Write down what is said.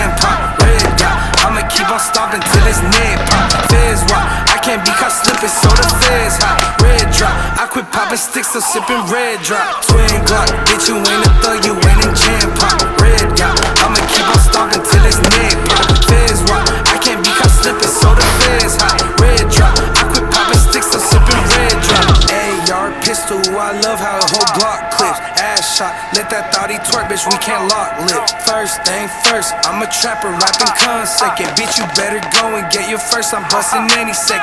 jam pop. Red dot, I'ma keep on stomping till it's neck pop. Feds walk, I can't be caught slipping, so the feds hot. Red drop, I quit popping sticks, so sipping red drop. Twin Glock, bitch, you ain't a thug, you ain't in jam pop. Red dot, I'ma keep on stomping till it's neck pop. Feds walk, I can't be caught slipping, so the feds hot. Red drop, I quit popping sticks, so sipping red drop. AR pistol, I love how a whole Glock clips. Ass shot, let that thotty twerk, bitch, we can't lock lip. First thing first, I'm a trapper rapping second. Bitch, you better go and get your first, I'm busting any second.